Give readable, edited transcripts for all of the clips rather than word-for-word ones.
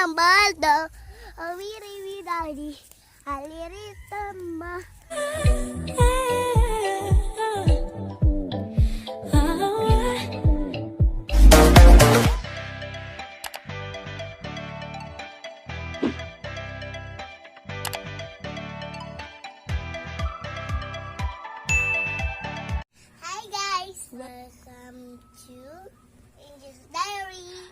ang baldo. Awiri widari. Aliri tama. Hi guys, welcome to Angel's Diary.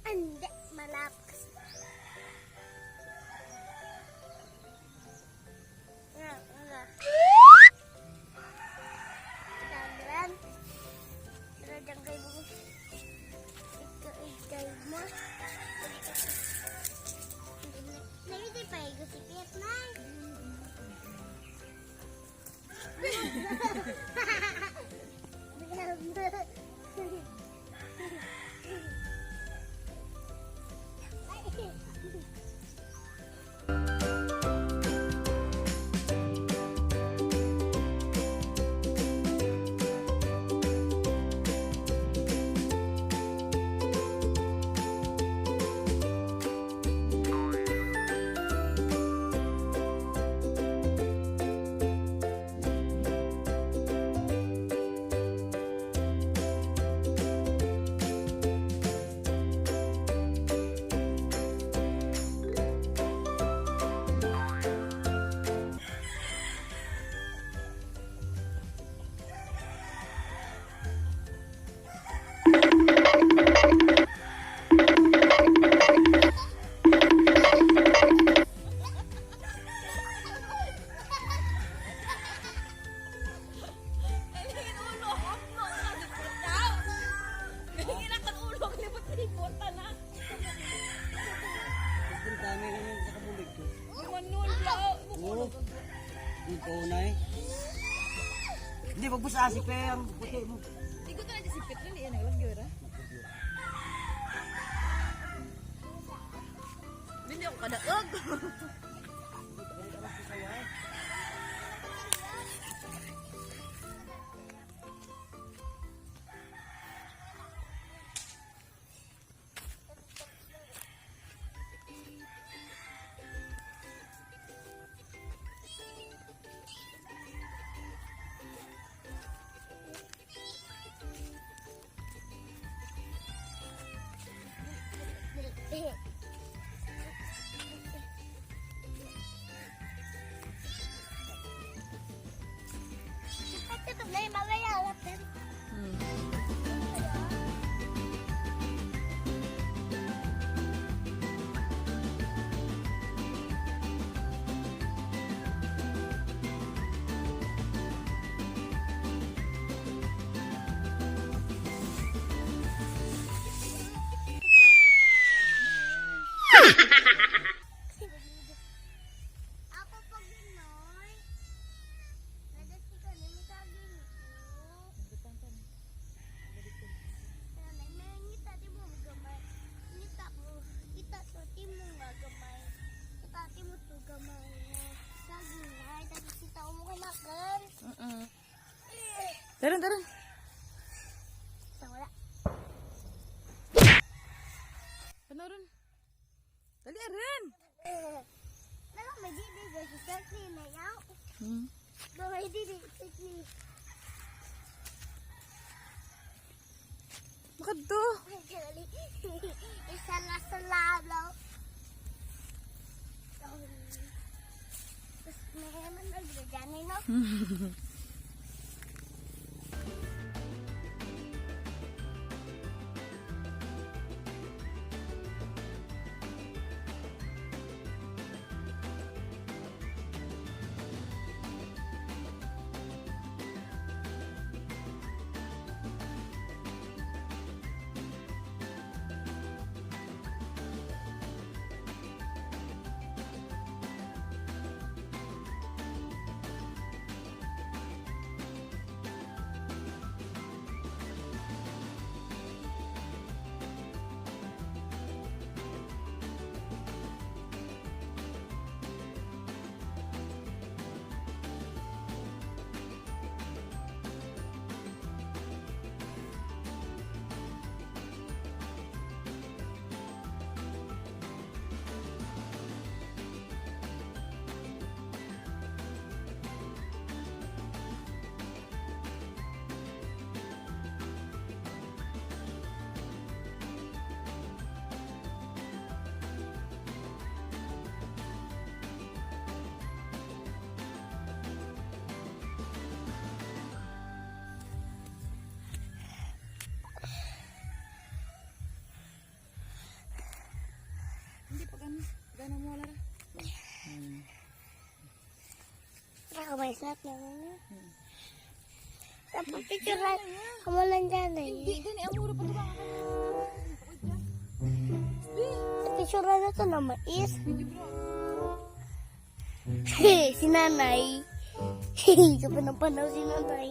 Hindi, malakas. Tagran. Tagran kayo mo. Ikay mo. Hindi pa igusipit na. Hindi, wag mo sa asik pa yung puti mo. Hindi ko talaga sipit rin, yan ang lagyura. Hindi ako kadaog. Ako pag Pinoy. Nadati ka na may sabi nito. May ngita di mo gamay. Ngita mo. Kita to ti mo nga gamay. Kita ti mo to gamay. Sabi na. Dati kita mo kanakan. Taran, taran. Sa wala. Panorin. Dali, aran. Pero may didi. Kasi sakli na yaw. May didi. Sakli. Bakit to? Isa na sa lalaw. Tapos may naman nagdadyanin, no? May snap naman na. Dapat picturean. Kamu lang dyan eh. Hindi, gani, ang mura pa ito ba? Picturean na ito na mais. Video bro. Si nanay. Kapanapanaw si nanay.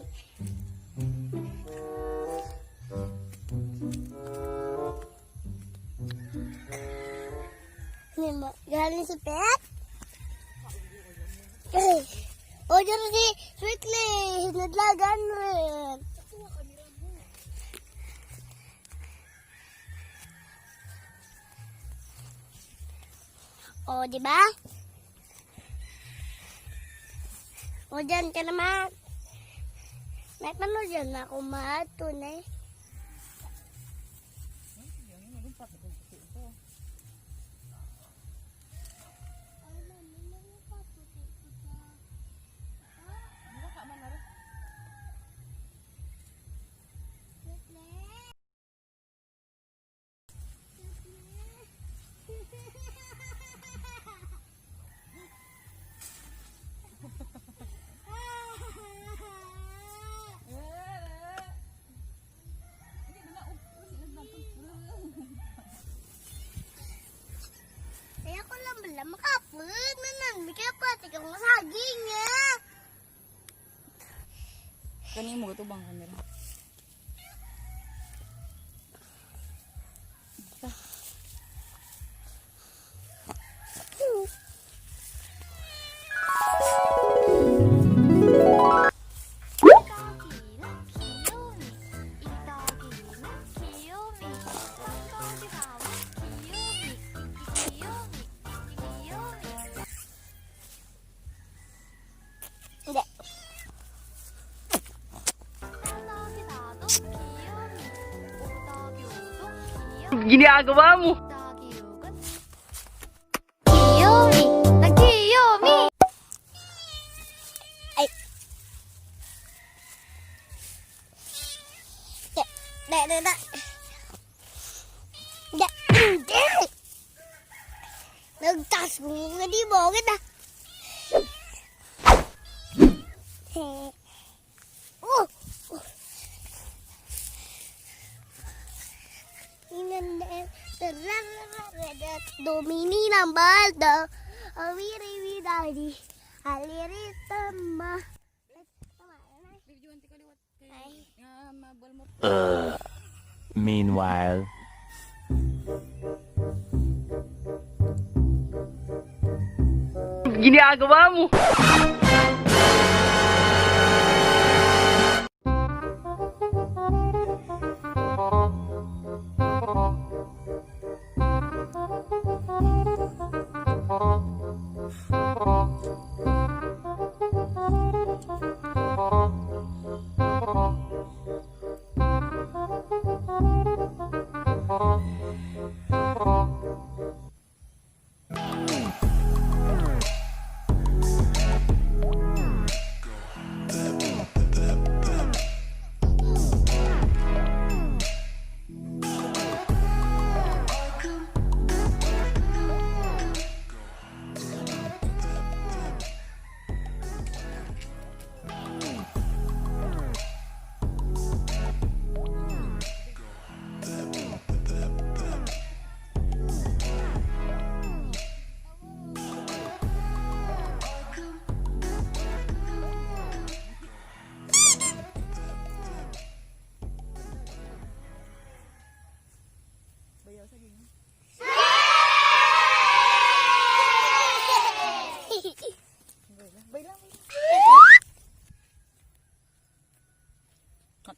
Galing si Pet? O, dyan si Sweetly. Hinadlagan rin. O, diba? O, dyan ka naman. May pano dyan na kumatunay. Kaya ko lang bala makapag nanan. May kaya pati kang masaging nga. Kani mo ito bang kamera? Hindi. Ginagawa mo! Kiyomi! Nag-kiyomi! Ay! Da! Nagtas mo nga di mo kita! Domini ng balda, awiri widari, aliri tama. Video anti kaliwat kay Ay. nga mabal mo. Meanwhile. Ginagawa mo!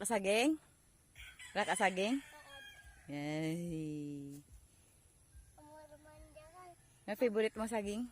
Nakasaging? Nakasaging? Yay. May favorite mo saging?